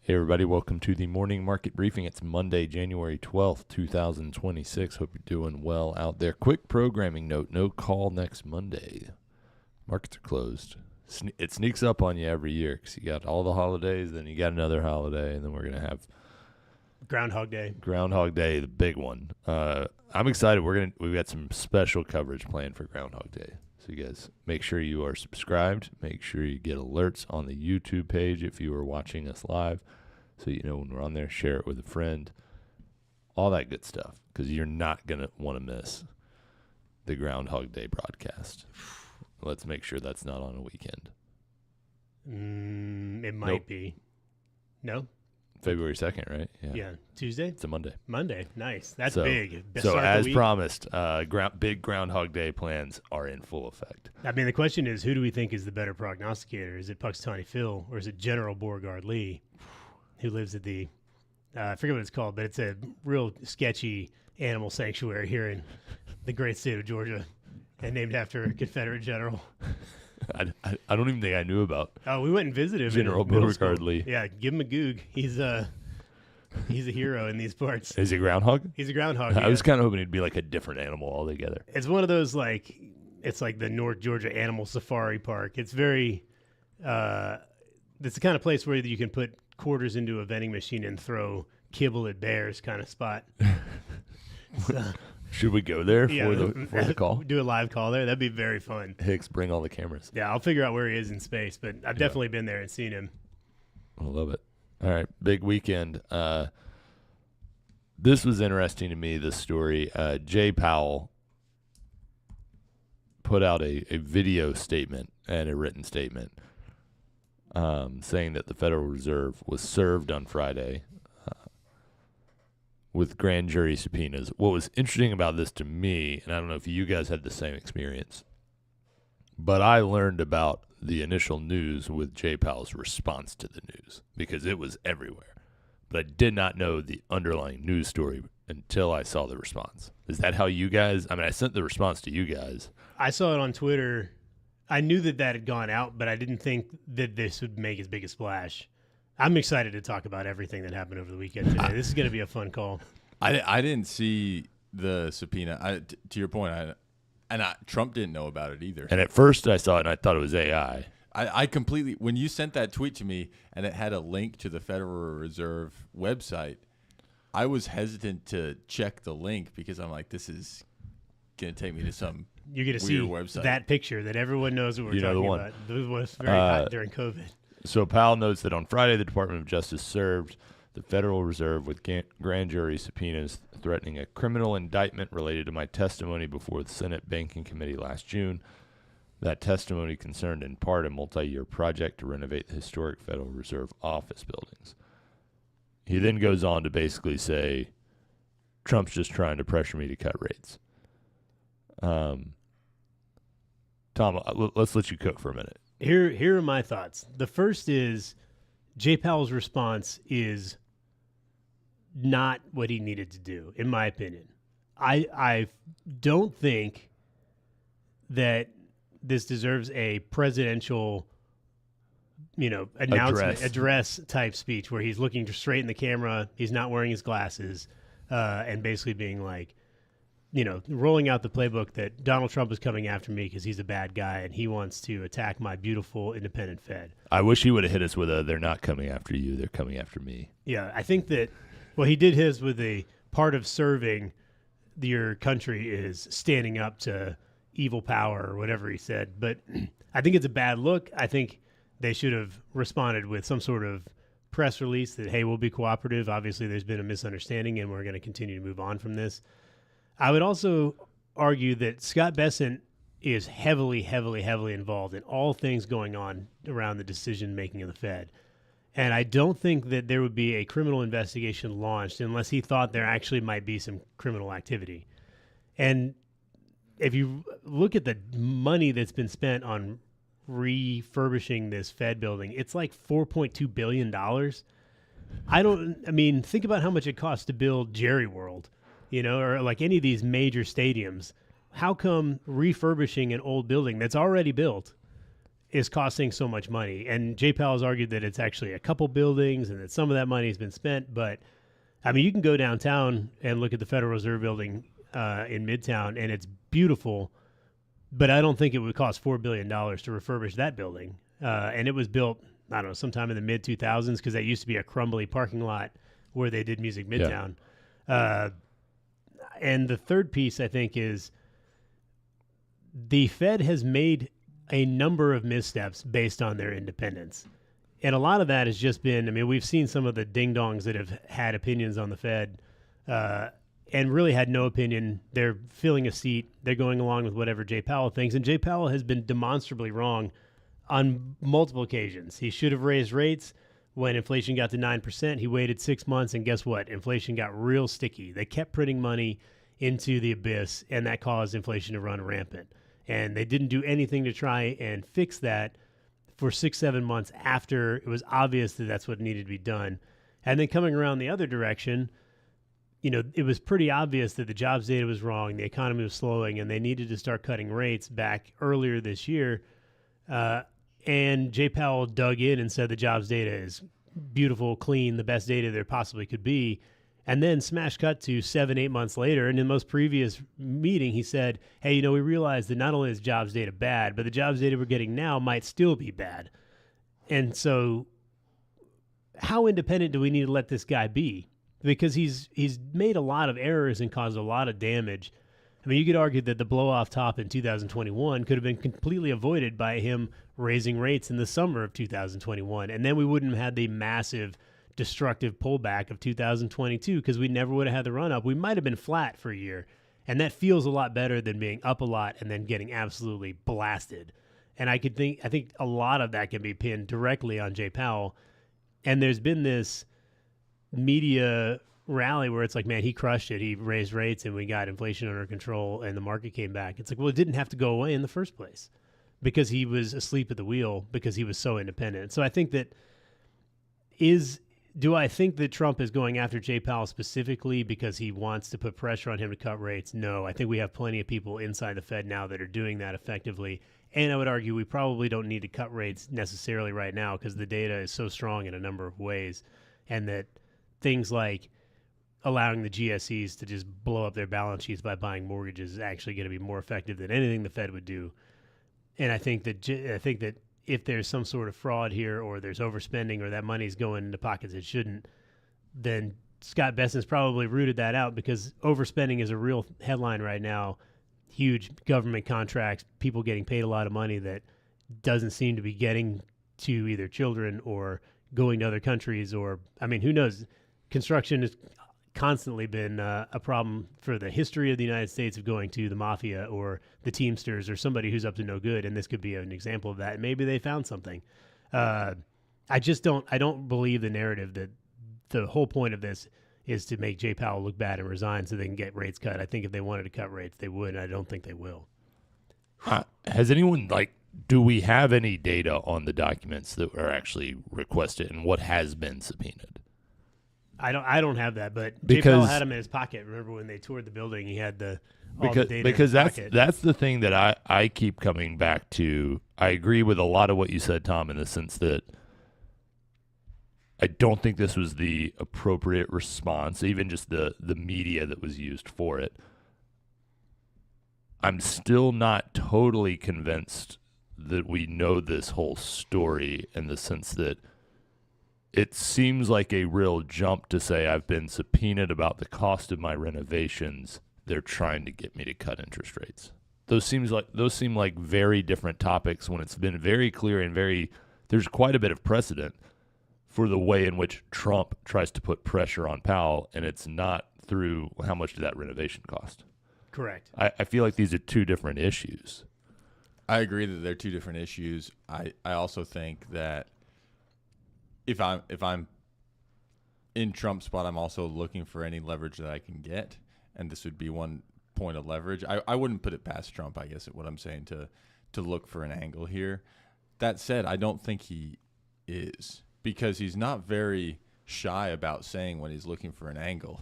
Hey everybody, welcome to the morning market briefing. It's Monday, January 12th, 2026. Hope you're doing well out there. Quick programming note, no call next Monday. Markets are closed. It sneaks up on you every year because you got all the holidays, then you got another holiday, and then we're going to have Groundhog Day. Groundhog Day, the big one. I'm excited. We've got some special coverage planned for Groundhog Day. So you guys make sure you are subscribed. Make sure you get alerts on the YouTube page if you are watching us live. So you know when we're on there, share it with a friend. All that good stuff. Because you're not going to want to miss the Groundhog Day broadcast. Let's make sure that's not on a weekend. It might be. No? February 2nd, right? Yeah. Tuesday? It's a Monday. Monday. Nice. That's big. So as promised, big Groundhog Day plans are in full effect. I mean, the question is, who do we think is the better prognosticator? Is it Puxatawny Phil or is it General Beauregard Lee, who lives at the, I forget what it's called, but it's a real sketchy animal sanctuary here in the great state of Georgia and named after a Confederate general. I don't even think I knew about. Oh, we went and visited him. General Beauregard Lee. Yeah, give him a goog. He's a hero in these parts. Is he a groundhog? He's a groundhog. I was kind of hoping he'd be like a different animal altogether. It's one of those it's like the North Georgia Animal Safari Park. It's very, it's the kind of place where you can put quarters into a vending machine and throw kibble at bears kind of spot. Should we go there for the call? Do a live call there. That'd be very fun. Hicks, bring all the cameras. Yeah, I'll figure out where he is in space, but I've definitely been there and seen him. I love it. All right, big weekend. This was interesting to me, this story. Jay Powell put out a video statement and a written statement saying that the Federal Reserve was served on Friday with grand jury subpoenas. What was interesting about this to me, and I don't know if you guys had the same experience, but I learned about the initial news with Jay Powell's response to the news because it was everywhere. But I did not know the underlying news story until I saw the response. Is that how you guys, I sent the response to you guys. I saw it on Twitter. I knew that had gone out, but I didn't think that this would make as big a splash. I'm excited to talk about everything that happened over the weekend today. This is going to be a fun call. I didn't see the subpoena. To your point, Trump didn't know about it either. And at first I saw it and I thought it was AI. I completely, when you sent that tweet to me and it had a link to the Federal Reserve website, I was hesitant to check the link because I'm like, this is going to take me to some You're going to weird see website. That picture that everyone knows what we're talking about. It was very hot during COVID. So Powell notes that on Friday, the Department of Justice served the Federal Reserve with grand jury subpoenas threatening a criminal indictment related to my testimony before the Senate Banking Committee last June. That testimony concerned in part a multi-year project to renovate the historic Federal Reserve office buildings. He then goes on to basically say, Trump's just trying to pressure me to cut rates. Tom, let's let you cook for a minute. Here are my thoughts. The first is Jay Powell's response is not what he needed to do, in my opinion. I don't think that this deserves a presidential, announcement, address type speech where he's looking straight in the camera, he's not wearing his glasses, and basically being like, rolling out the playbook that Donald Trump is coming after me because he's a bad guy and he wants to attack my beautiful independent Fed. I wish he would have hit us with they're not coming after you, they're coming after me. Yeah, I think that, he did his with a part of serving your country is standing up to evil power or whatever he said. But I think it's a bad look. I think they should have responded with some sort of press release that, hey, we'll be cooperative. Obviously, there's been a misunderstanding and we're going to continue to move on from this. I would also argue that Scott Bessent is heavily, heavily, heavily involved in all things going on around the decision-making of the Fed. And I don't think that there would be a criminal investigation launched unless he thought there actually might be some criminal activity. And if you look at the money that's been spent on refurbishing this Fed building, it's like $4.2 billion. Think about how much it costs to build Jerry World. Or like any of these major stadiums. How come refurbishing an old building that's already built is costing so much money. And Jay Powell has argued that it's actually a couple buildings and that some of that money has been spent. But, I mean, you can go downtown and look at the Federal Reserve Building in Midtown, and it's beautiful. But I don't think it would cost $4 billion to refurbish that building. And it was built, I don't know, sometime in the mid-2000s because that used to be a crumbly parking lot where they did Music Midtown. Yeah. And the third piece, I think, is the Fed has made a number of missteps based on their independence. And a lot of that has just been, I mean, we've seen some of the ding-dongs that have had opinions on the Fed and really had no opinion. They're filling a seat. They're going along with whatever Jay Powell thinks. And Jay Powell has been demonstrably wrong on multiple occasions. He should have raised rates when inflation got to 9%. He waited 6 months, and guess what? Inflation got real sticky. They kept printing money into the abyss, and that caused inflation to run rampant. And they didn't do anything to try and fix that for 6-7 months after it was obvious that that's what needed to be done. And then coming around the other direction, you know, it was pretty obvious that the jobs data was wrong, the economy was slowing, and they needed to start cutting rates back earlier this year. And Jay Powell dug in and said the jobs data is beautiful, clean, the best data there possibly could be. And then smash cut to 7-8 months later. And in the most previous meeting, he said, hey, you know, we realized that not only is jobs data bad, but the jobs data we're getting now might still be bad. And so how independent do we need to let this guy be? Because he's made a lot of errors and caused a lot of damage. I mean, you could argue that the blow-off top in 2021 could have been completely avoided by him raising rates in the summer of 2021. And then we wouldn't have had the massive destructive pullback of 2022 because we never would have had the run up. We might have been flat for a year, and that feels a lot better than being up a lot and then getting absolutely blasted. And I think a lot of that can be pinned directly on Jay Powell. And there's been this media rally where it's like, man, he crushed it. He raised rates and we got inflation under control and the market came back. It's like, well, it didn't have to go away in the first place because he was asleep at the wheel because he was so independent. So I think that do I think that Trump is going after Jay Powell specifically because he wants to put pressure on him to cut rates? No, I think we have plenty of people inside the Fed now that are doing that effectively. And I would argue we probably don't need to cut rates necessarily right now because the data is so strong in a number of ways. And that things like allowing the GSEs to just blow up their balance sheets by buying mortgages is actually going to be more effective than anything the Fed would do. And I think that if there's some sort of fraud here or there's overspending or that money's going into pockets it shouldn't, then Scott Bessent's probably rooted that out because overspending is a real headline right now. Huge government contracts, people getting paid a lot of money that doesn't seem to be getting to either children or going to other countries or, I mean, who knows? Construction has constantly been a problem for the history of the United States of going to the mafia or the Teamsters or somebody who's up to no good, and this could be an example of that. Maybe they found something. I don't believe the narrative that the whole point of this is to make Jay Powell look bad and resign so they can get rates cut. I think if they wanted to cut rates, they would, and I don't think they will. Has anyone, do we have any data on the documents that were actually requested and what has been subpoenaed? I don't have that, but Jay Powell had them in his pocket. Remember when they toured the building, he had the data because in his pocket. That's the thing that I keep coming back to. I agree with a lot of what you said, Tom, in the sense that I don't think this was the appropriate response, even just the media that was used for it. I'm still not totally convinced that we know this whole story in the sense that it seems like a real jump to say I've been subpoenaed about the cost of my renovations. They're trying to get me to cut interest rates. Those seem like very different topics when it's been very clear and there's quite a bit of precedent for the way in which Trump tries to put pressure on Powell, and it's not through how much did that renovation cost. Correct. I feel like these are two different issues. I agree that they're two different issues. I also think that if I'm in Trump's spot, I'm also looking for any leverage that I can get, and this would be one point of leverage. I wouldn't put it past Trump, I guess, is what I'm saying, to look for an angle here. That said, I don't think he is, because he's not very shy about saying when he's looking for an angle.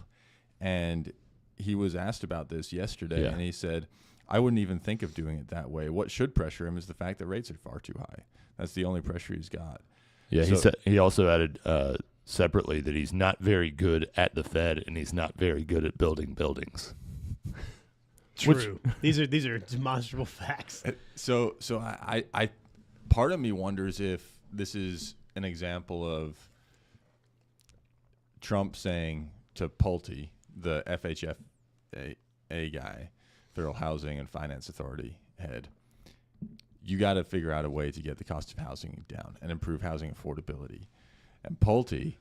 And he was asked about this yesterday, and he said, I wouldn't even think of doing it that way. What should pressure him is the fact that rates are far too high. That's the only pressure he's got. Yeah, So- he also added separately that he's not very good at the Fed and he's not very good at building buildings. True. These are demonstrable facts. So I part of me wonders if this is an example of Trump saying to Pulte, the FHFA guy, Federal Housing and Finance Authority head, you got to figure out a way to get the cost of housing down and improve housing affordability. And Pulte,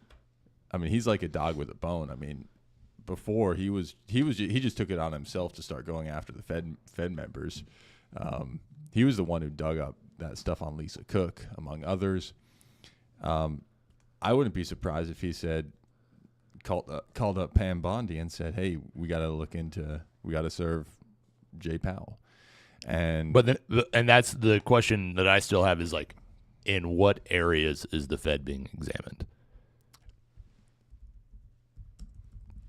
I mean, he's like a dog with a bone. I mean, before he just took it on himself to start going after the Fed members. He was the one who dug up that stuff on Lisa Cook, among others. I wouldn't be surprised if he said, called up Pam Bondi and said, "Hey, we got to serve Jay Powell." And that's the question that I still have is like, in what areas is the Fed being examined?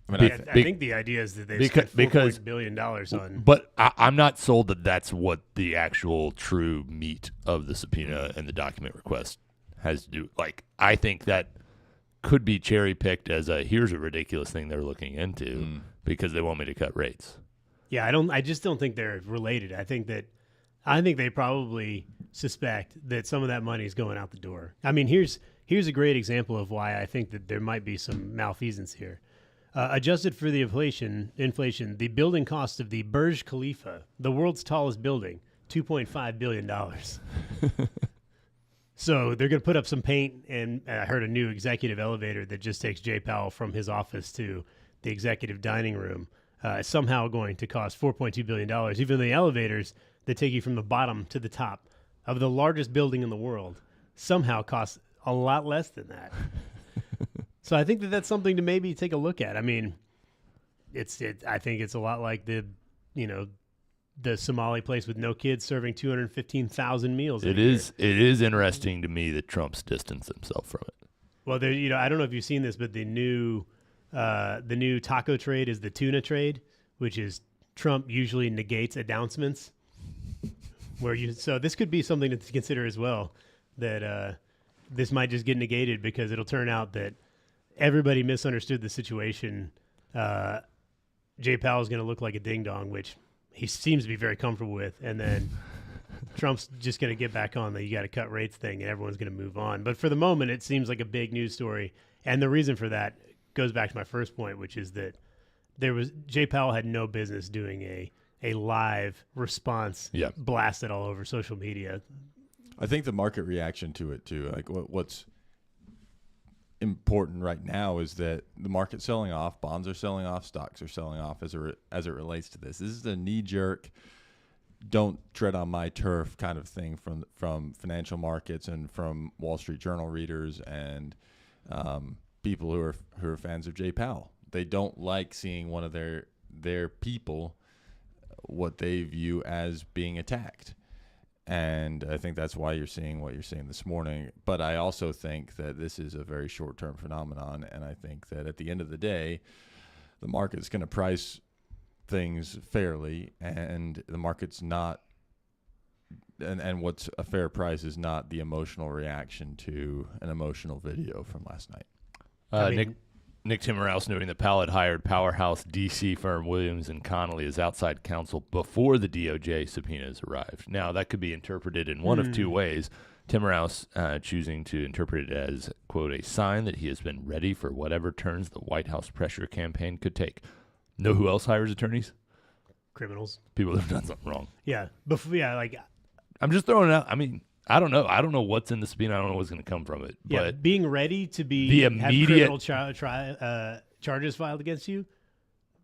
I mean, I think the idea is that they spent $4 billion on. But I'm not sold that that's what the actual true meat of the subpoena and the document request has to do. Like, I think that could be cherry picked as here's a ridiculous thing they're looking into because they want me to cut rates. Yeah, I just don't think they're related. I think they probably suspect that some of that money is going out the door. I mean, here's a great example of why I think that there might be some malfeasance here. Adjusted for the inflation, the building cost of the Burj Khalifa, the world's tallest building, $2.5 billion. So they're going to put up some paint, and I heard a new executive elevator that just takes Jay Powell from his office to the executive dining room, somehow going to cost $4.2 billion, even though the elevators that take you from the bottom to the top of the largest building in the world somehow cost a lot less than that. So I think that that's something to maybe take a look at. I mean, I think it's a lot like the Somali place with no kids serving 215,000 meals. It is interesting to me that Trump's distanced himself from it. Well, I don't know if you've seen this, but the new taco trade is the tuna trade, which is Trump usually negates announcements. So this could be something to consider as well, that this might just get negated because it'll turn out that everybody misunderstood the situation. Jay Powell is going to look like a ding-dong, which he seems to be very comfortable with. And then Trump's just going to get back on the you got to cut rates thing, and everyone's going to move on. But for the moment, it seems like a big news story. And the reason for that goes back to my first point, which is that Jay Powell had no business doing a live response blasted all over social media. I think the market reaction to it too, like what's important right now is that the market's selling off, bonds are selling off, stocks are selling off as it relates to this. This is a knee-jerk, don't tread on my turf kind of thing from financial markets and from Wall Street Journal readers and people who are fans of Jay Powell. They don't like seeing one of their people what they view as being attacked. And I think that's why you're seeing what you're seeing this morning. But I also think that this is a very short-term phenomenon, and I think that at the end of the day, the market's going to price things fairly, and the market's not and what's a fair price is not the emotional reaction to an emotional video from last night. Nick Timmerhouse noting that Powell had hired powerhouse D.C. firm Williams & Connolly as outside counsel before the DOJ subpoenas arrived. Now, that could be interpreted in one of two ways. Timmerhouse choosing to interpret it as, quote, a sign that he has been ready for whatever turns the White House pressure campaign could take. Know who else hires attorneys? Criminals. People that have done something wrong. Yeah. I'm just throwing it out. I mean, I don't know. I don't know what's in the subpoena. I don't know what's going to come from it. Yeah, but being ready to have criminal charges filed against you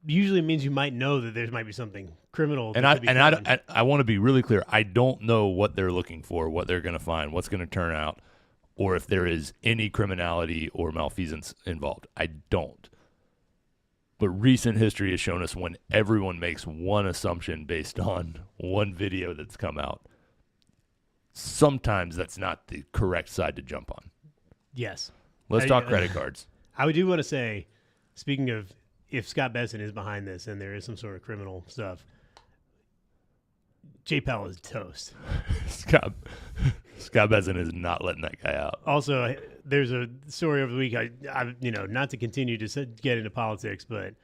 usually means you might know that there might be something criminal. I want to be really clear. I don't know what they're looking for, what they're going to find, what's going to turn out, or if there is any criminality or malfeasance involved. I don't. But recent history has shown us when everyone makes one assumption based on one video that's come out, sometimes that's not the correct side to jump on. Yes. Let's talk credit cards. I do want to say, speaking of if Scott Besson is behind this and there is some sort of criminal stuff, Jay Powell is toast. Scott Besson is not letting that guy out. Also, there's a story over the week. I not to continue to get into politics, but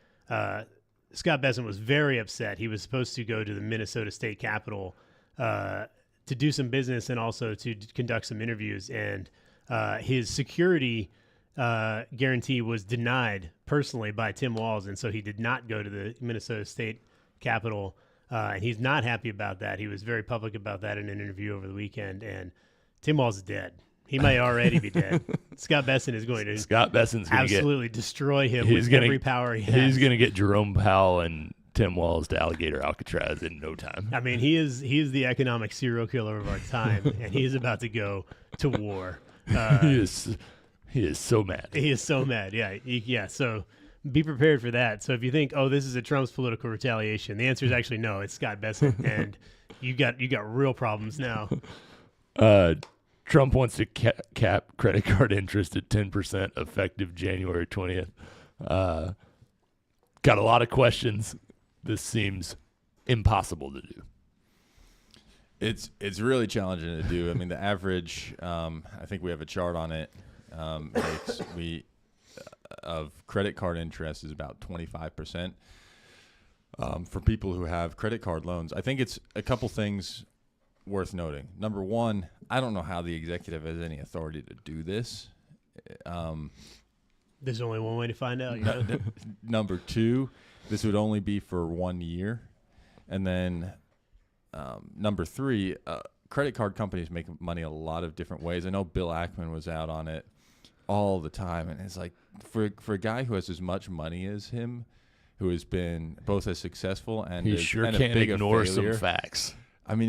Scott Besson was very upset. He was supposed to go to the Minnesota State Capitol to do some business and also to conduct some interviews, and his security guarantee was denied personally by Tim Walz, and so he did not go to the Minnesota State Capitol, and he's not happy about that. He was very public about that in an interview over the weekend, and Tim Walz is dead. He may already be dead. Scott Besson is going to absolutely destroy him with every power he has. He's going to get Jerome Powell and Tim Walz to alligator Alcatraz in no time. I mean, he is the economic serial killer of our time, and he is about to go to war. He is so mad. He is so mad. Yeah. So be prepared for that. So if you think, oh, this is a Trump's political retaliation, the answer is actually no. It's Scott Besson, and you got real problems now. Trump wants to cap credit card interest at 10% effective January 20th. Got a lot of questions. This seems impossible to do. It's really challenging to do. I mean, the average, I think we have a chart on it, of credit card interest is about 25% for people who have credit card loans. I think it's a couple things worth noting. Number one, I don't know how the executive has any authority to do this. There's only one way to find out. Number two, this would only be for 1 year. And then number three, credit card companies make money a lot of different ways. I know Bill Ackman was out on it all the time. And it's like, for a guy who has as much money as him, who has been both as successful and he sure can't ignore some facts. I mean,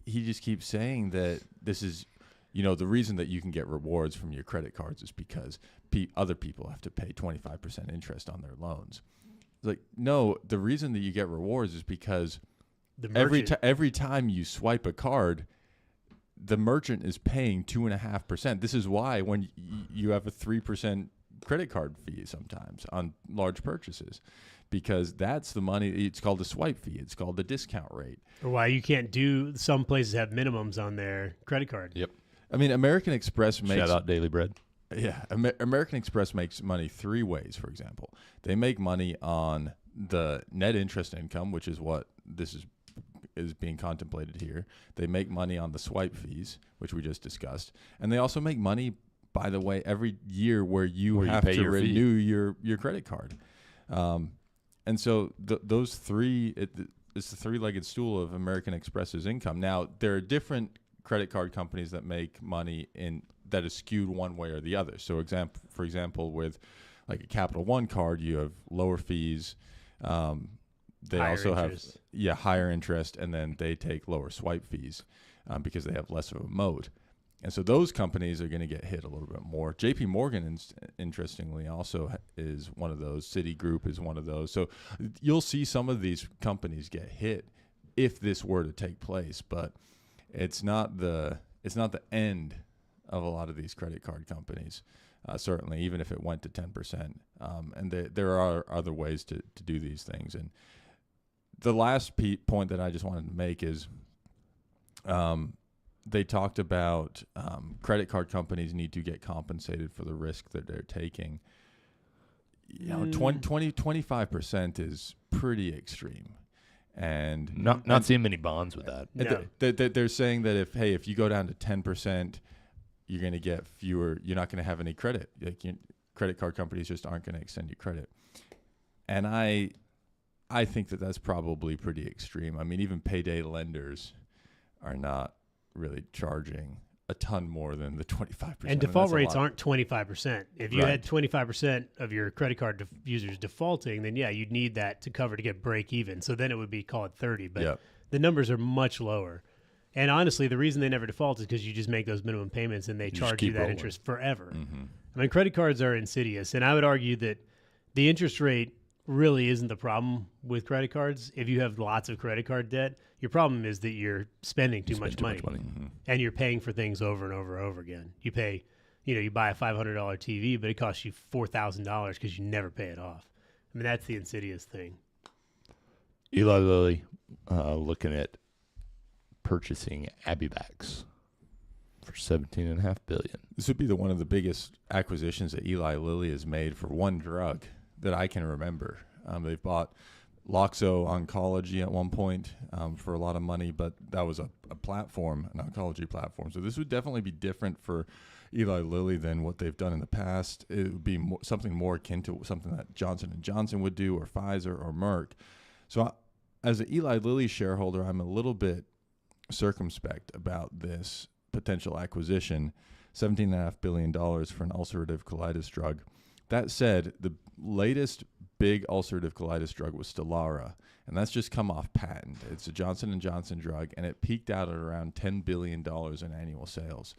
he just keeps saying that this is, the reason that you can get rewards from your credit cards is because other people have to pay 25% interest on their loans. It's like, no, the reason that you get rewards is because every time you swipe a card, the merchant is paying 2.5%. This is why when you have a 3% credit card fee sometimes on large purchases, because that's the money. It's called a swipe fee. It's called the discount rate. Or why you can't do. Some places have minimums on their credit card. Yep. I mean, American Express makes. Shout out Daily Bread. Yeah, American Express makes money three ways. For example, they make money on the net interest income, which is what this is being contemplated here. They make money on the swipe fees, which we just discussed, and they also make money, by the way, every year where you have to renew your credit card. And so those three, it's the three-legged stool of American Express's income. Now, there are different credit card companies that make money that is skewed one way or the other. So, for example, with like a Capital One card, you have lower fees. They higher also interest. have higher interest, and then they take lower swipe fees because they have less of a mode. And so those companies are going to get hit a little bit more. J.P. Morgan, interestingly, also is one of those. Citigroup is one of those. So you'll see some of these companies get hit if this were to take place, but it's not the end of a lot of these credit card companies. Certainly, even if it went to 10%, and there are other ways to do these things. And the last point that I just wanted to make is. They talked about credit card companies need to get compensated for the risk that they're taking. 25% is pretty extreme. And not seeing many bonds with that. No. They're saying that if you go down to 10%, you're going to get fewer. You're not going to have any credit. Credit card companies just aren't going to extend you credit. And I think that that's probably pretty extreme. I mean, even payday lenders are not really charging a ton more than the 25%. And default rates aren't 25%. If you had 25% of your credit card users defaulting, then you'd need that to cover to get break even. So then it would be, call it 30, but the numbers are much lower. And honestly, the reason they never default is because you just make those minimum payments and they charge you that interest forever. Mm-hmm. I mean, credit cards are insidious, and I would argue that the interest rate really isn't the problem with credit cards. If you have lots of credit card debt, your problem is that you're spending too much money. Mm-hmm. And you're paying for things over and over and over again. You pay, you buy a $500 TV, but it costs you $4,000 because you never pay it off. I mean, that's the insidious thing. Eli Lilly looking at purchasing Abivax. for $17.5 billion. This would be one of the biggest acquisitions that Eli Lilly has made for one drug that I can remember. They've bought Loxo Oncology at one point for a lot of money, but that was a platform, an oncology platform. So this would definitely be different for Eli Lilly than what they've done in the past. It would be something more akin to something that Johnson & Johnson would do, or Pfizer or Merck. So as an Eli Lilly shareholder, I'm a little bit circumspect about this potential acquisition, $17.5 billion for an ulcerative colitis drug. That said, the latest big ulcerative colitis drug was Stelara, and that's just come off patent. It's a Johnson & Johnson drug, and it peaked out at around $10 billion in annual sales.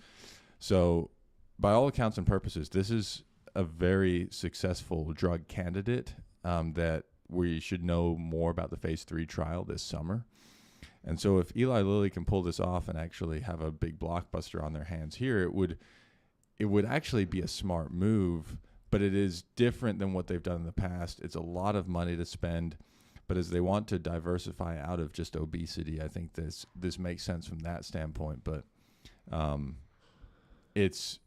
So by all accounts and purposes, this is a very successful drug candidate that we should know more about the phase 3 trial this summer. And so if Eli Lilly can pull this off and actually have a big blockbuster on their hands here, it would actually be a smart move, but it is different than what they've done in the past. It's a lot of money to spend, but as they want to diversify out of just obesity, I think this makes sense from that standpoint. But it's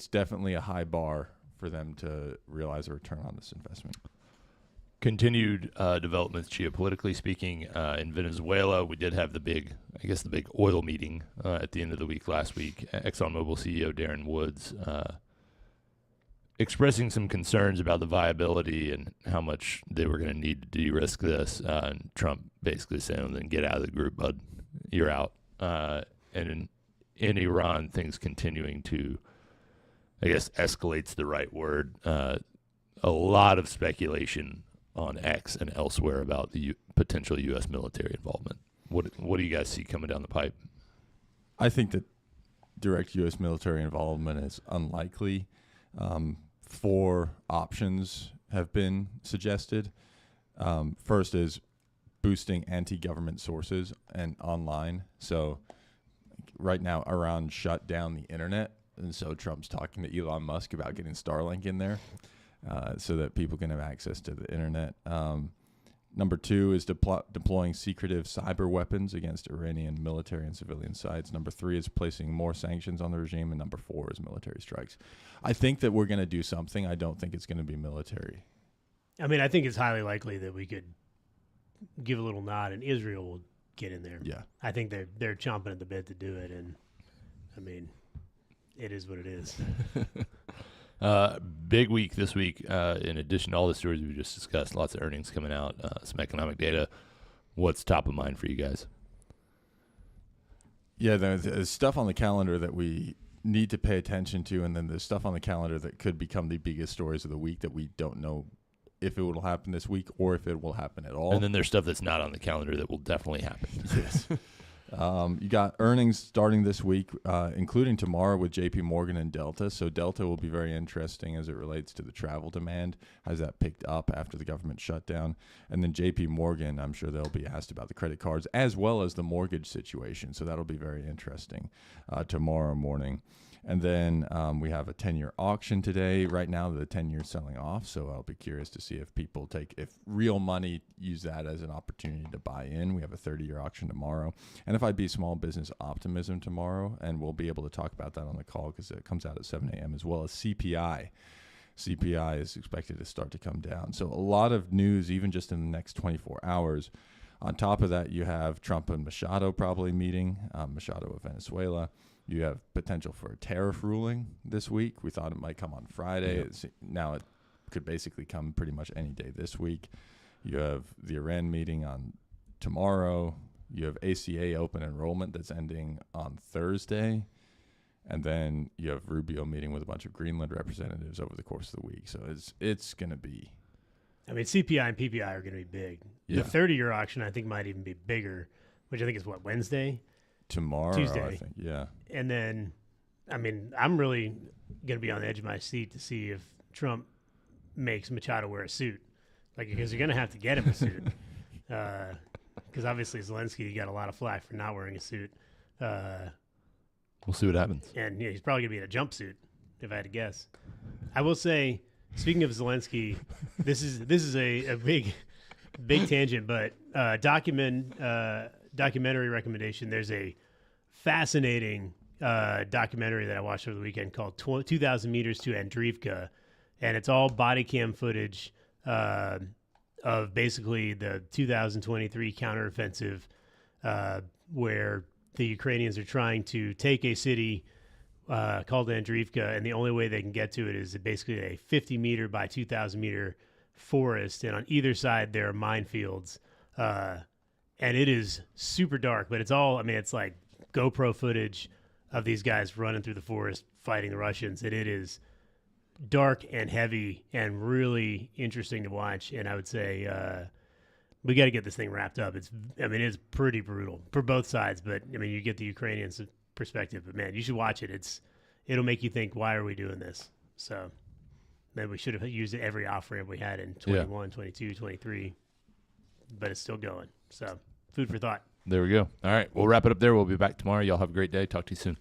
definitely a high bar for them to realize a return on this investment. Continued developments geopolitically speaking. In Venezuela, we did have the big oil meeting at the end of the week last week. ExxonMobil CEO Darren Woods expressing some concerns about the viability and how much they were going to need to de-risk this. And Trump basically saying, then get out of the group, bud. You're out. And in Iran, things continuing to, I guess, escalate's the right word. A lot of speculation on X and elsewhere about the potential U.S. military involvement. What do you guys see coming down the pipe? I think that direct U.S. military involvement is unlikely. 4 options have been suggested. First is boosting anti-government sources and online. So right now, Iran shut down the internet, and so Trump's talking to Elon Musk about getting Starlink in there. So that people can have access to the internet. Number 2 is deploying secretive cyber weapons against Iranian military and civilian sites. Number 3 is placing more sanctions on the regime. And number 4 is military strikes. I think that we're going to do something. I don't think it's going to be military. I mean, I think it's highly likely that we could give a little nod and Israel will get in there. Yeah. I think they're chomping at the bit to do it. And, I mean, it is what it is. Big week this week. In addition to all the stories we just discussed, lots of earnings coming out, some economic data. What's top of mind for you guys? Yeah, there's stuff on the calendar that we need to pay attention to, and then there's stuff on the calendar that could become the biggest stories of the week that we don't know if it will happen this week or if it will happen at all. And then there's stuff that's not on the calendar that will definitely happen. Yes. You got earnings starting this week, including tomorrow with JP Morgan and Delta. So Delta will be very interesting as it relates to the travel demand. Has that picked up after the government shutdown? And then JP Morgan, I'm sure they'll be asked about the credit cards as well as the mortgage situation. So that'll be very interesting tomorrow morning. And then we have a 10-year auction today. Right now, the 10-year is selling off, so I'll be curious to see if if real money use that as an opportunity to buy in. We have a 30-year auction tomorrow. And if I be small business optimism tomorrow, and we'll be able to talk about that on the call because it comes out at 7 a.m. as well as CPI. CPI is expected to start to come down. So a lot of news, even just in the next 24 hours. On top of that, you have Trump and Machado probably meeting, Machado of Venezuela. You have potential for a tariff ruling this week. We thought it might come on Friday. Yep. Now it could basically come pretty much any day this week. You have the Iran meeting on tomorrow. You have ACA open enrollment that's ending on Thursday. And then you have Rubio meeting with a bunch of Greenland representatives over the course of the week. So it's going to be. I mean, CPI and PPI are going to be big. Yeah. The 30-year auction, I think, might even be bigger, which I think is Wednesday? Tuesday, I think. Yeah. And then, I mean, I'm really going to be on the edge of my seat to see if Trump makes Machado wear a suit. Because you're going to have to get him a suit. Because obviously Zelensky got a lot of flack for not wearing a suit. We'll see what happens. And he's probably going to be in a jumpsuit, if I had to guess. I will say, speaking of Zelensky, this is a big tangent, but documentary recommendation. There's a fascinating documentary that I watched over the weekend called 2,000 Meters to Andreevka, and it's all body cam footage of basically the 2023 counteroffensive where the Ukrainians are trying to take a city called Andreevka, and the only way they can get to it is basically a 50 meter by 2,000 meter forest, and on either side there are minefields, and it is super dark, but it's all, I mean, it's like GoPro footage of these guys running through the forest fighting the Russians, and it is dark and heavy and really interesting to watch. And I would say we got to get this thing wrapped up. It's pretty brutal for both sides, but I mean, you get the Ukrainians' perspective, but man, you should watch it. It'll make you think, why are we doing this? So maybe we should have used every off-ramp we had in 21, 22, 23, but it's still going. So food for thought. There we go. All right. We'll wrap it up there. We'll be back tomorrow. Y'all have a great day. Talk to you soon.